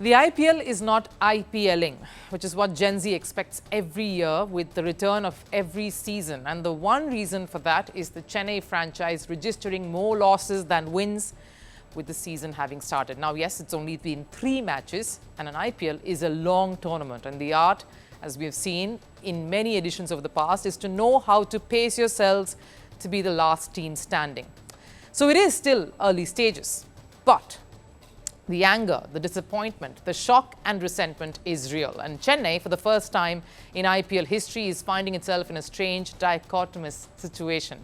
The IPL is not IPLing, which is what Gen Z expects every year with the return of every season. And the one reason for that is the Chennai franchise registering more losses than wins with the season having started. Now, yes, it's only been 3 matches and an IPL is a long tournament. And the art, as we have seen in many editions of the past, is to know how to pace yourselves to be the last team standing. So it is still early stages, but the anger, the disappointment, the shock and resentment is real. And Chennai, for the first time in IPL history, is finding itself in a strange dichotomous situation.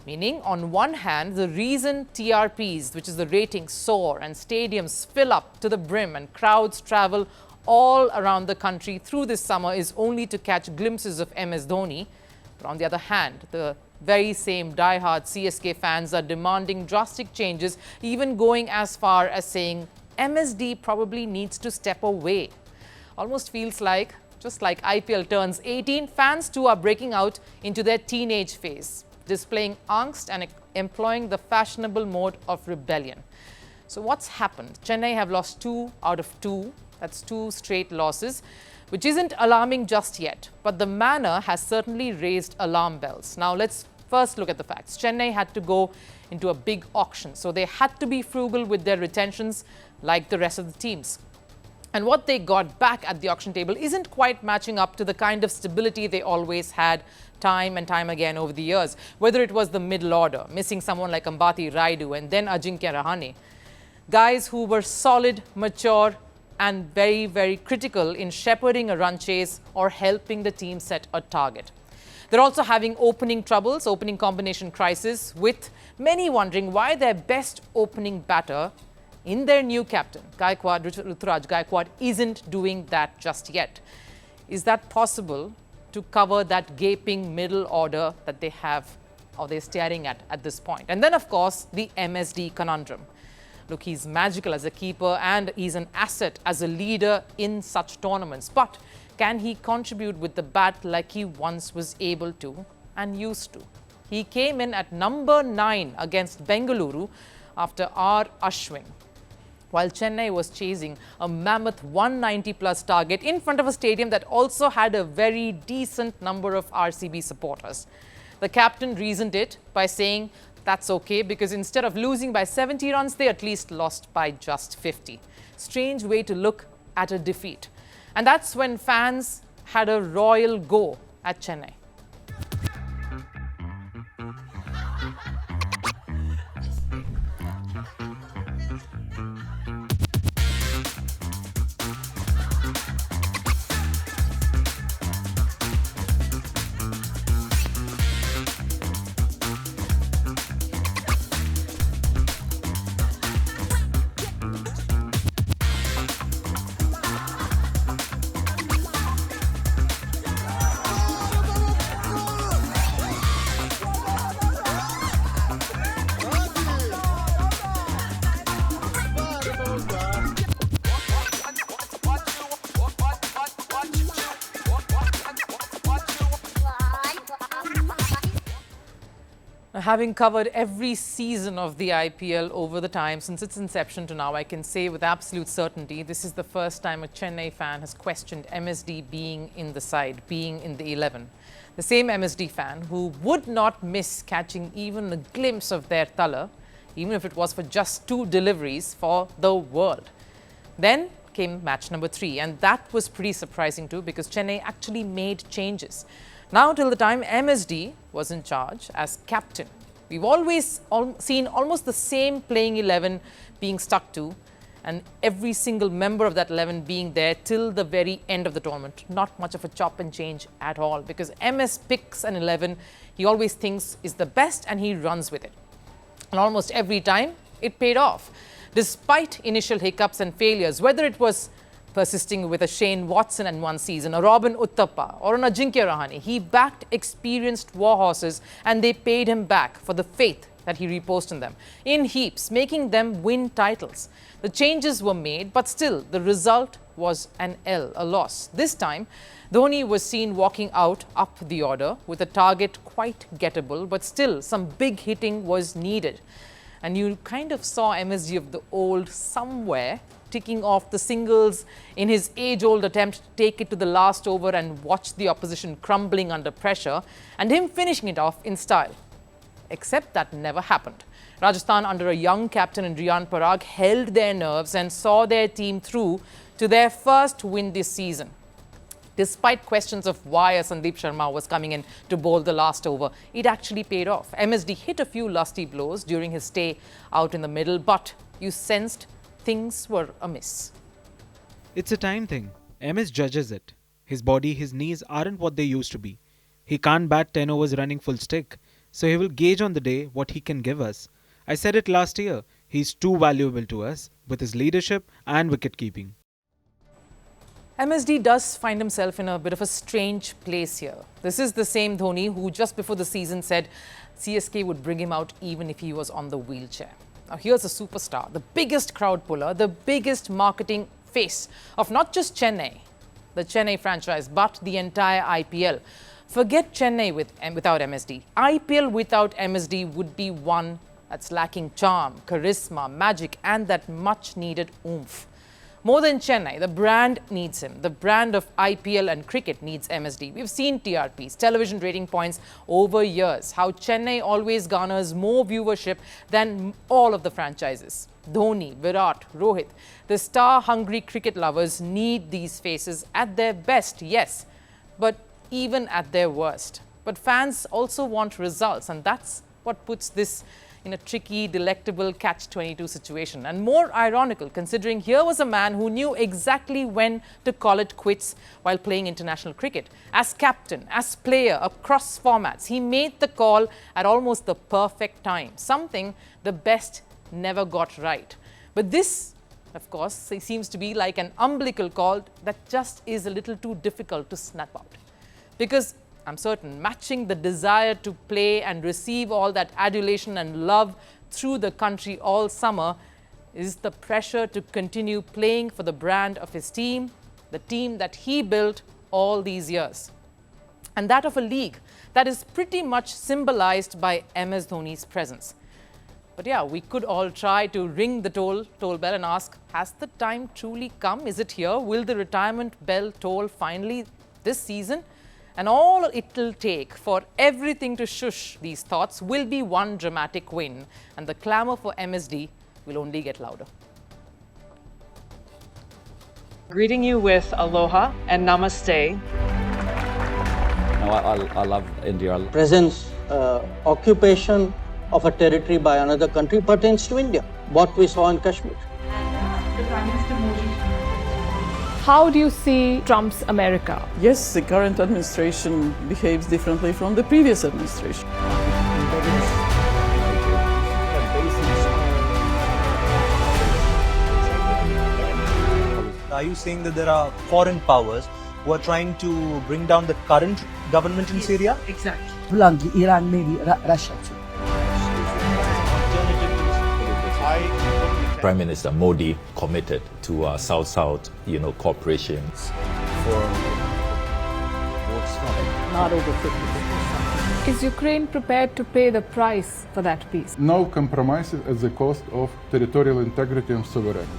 Meaning, on one hand, the reason TRPs, which is the ratings, soar and stadiums fill up to the brim and crowds travel all around the country through this summer is only to catch glimpses of MS Dhoni. But on the other hand, the very same diehard CSK fans are demanding drastic changes, even going as far as saying MSD probably needs to step away. Almost feels like, just like IPL turns 18, fans too are breaking out into their teenage phase, displaying angst and employing the fashionable mode of rebellion. So what's happened? Chennai have lost 2 out of 2. That's 2 straight losses, which isn't alarming just yet, but the manner has certainly raised alarm bells. Now, let's first look at the facts. Chennai had to go into a big auction, so they had to be frugal with their retentions like the rest of the teams. And what they got back at the auction table isn't quite matching up to the kind of stability they always had time and time again over the years, whether it was the middle order, missing someone like Ambati, Rayudu and then Ajinkya Rahane. Guys who were solid, mature, and very, very critical in shepherding a run chase or helping the team set a target. They're also having opening troubles, opening combination crisis, with many wondering why their best opening batter in their new captain, Ruturaj Gaikwad, isn't doing that just yet. Is that possible to cover that gaping middle order that they have or they're staring at this point? And then, of course, the MSD conundrum. Look, he's magical as a keeper and he's an asset as a leader in such tournaments. But can he contribute with the bat like he once was able to and used to? He came in at number 9 against Bengaluru after R. Ashwin, while Chennai was chasing a mammoth 190-plus target in front of a stadium that also had a very decent number of RCB supporters. The captain reasoned it by saying that's okay because instead of losing by 70 runs, they at least lost by just 50. Strange way to look at a defeat. And that's when fans had a royal go at Chennai. Having covered every season of the IPL over the time since its inception to now, I can say with absolute certainty this is the first time a Chennai fan has questioned MSD being in the side, being in the 11. The same MSD fan who would not miss catching even a glimpse of their Thala, even if it was for just 2 deliveries for the world. Then came match number 3, and that was pretty surprising too because Chennai actually made changes. Now, till the time MSD was in charge as captain, we've always seen almost the same playing 11 being stuck to, and every single member of that 11 being there till the very end of the tournament. Not much of a chop and change at all because MS picks an 11 he always thinks is the best and he runs with it. And almost every time, it paid off. Despite initial hiccups and failures, whether it was persisting with a Shane Watson in one season, a Robin Uthappa or an Ajinkya Rahane, he backed experienced war horses and they paid him back for the faith that he reposed in them in heaps, making them win titles. The changes were made, but still the result was an L, a loss. This time, Dhoni was seen walking out up the order with a target quite gettable, but still some big hitting was needed. And you kind of saw MSG of the old somewhere ticking off the singles in his age-old attempt to take it to the last over and watch the opposition crumbling under pressure, and him finishing it off in style. Except that never happened. Rajasthan, under a young captain in Riyan Parag, held their nerves and saw their team through to their first win this season. Despite questions of why Sandeep Sharma was coming in to bowl the last over, it actually paid off. MSD hit a few lusty blows during his stay out in the middle, but you sensed things were amiss. It's a time thing. MS judges it. His body, his knees aren't what they used to be. He can't bat 10 overs running full stick, so he will gauge on the day what he can give us. I said it last year, he's too valuable to us with his leadership and wicket keeping. MSD does find himself in a bit of a strange place here. This is the same Dhoni who just before the season said CSK would bring him out even if he was on the wheelchair. Now here's a superstar, the biggest crowd puller, the biggest marketing face of not just Chennai, the Chennai franchise, but the entire IPL. Forget Chennai without MSD. IPL without MSD would be one that's lacking charm, charisma, magic, and that much needed oomph. More than Chennai, the brand needs him. The brand of IPL and cricket needs MSD. We've seen TRPs, television rating points over years, how Chennai always garners more viewership than all of the franchises. Dhoni, Virat, Rohit, the star-hungry cricket lovers need these faces at their best, yes, but even at their worst. But fans also want results, and that's what puts this in a tricky, delectable catch-22 situation. And more ironical, considering here was a man who knew exactly when to call it quits while playing international cricket. As captain, as player, across formats, he made the call at almost the perfect time, something the best never got right. But this, of course, seems to be like an umbilical call that just is a little too difficult to snap out. Because I'm certain matching the desire to play and receive all that adulation and love through the country all summer is the pressure to continue playing for the brand of his team, the team that he built all these years. And that of a league that is pretty much symbolized by MS Dhoni's presence. But yeah, we could all try to ring the toll bell and ask, has the time truly come? Is it here? Will the retirement bell toll finally this season? And all it'll take for everything to shush these thoughts will be one dramatic win, and the clamour for MSD will only get louder. Greeting you with aloha and namaste. No, I love India. Presence, occupation of a territory by another country pertains to India, what we saw in Kashmir. How do you see Trump's America? Yes, the current administration behaves differently from the previous administration. Are you saying that there are foreign powers who are trying to bring down the current government in Syria? Exactly. Iran, maybe Russia too. Prime Minister Modi committed to South-South, cooperation. Not over 50%. Is Ukraine prepared to pay the price for that peace? No compromises at the cost of territorial integrity and sovereignty.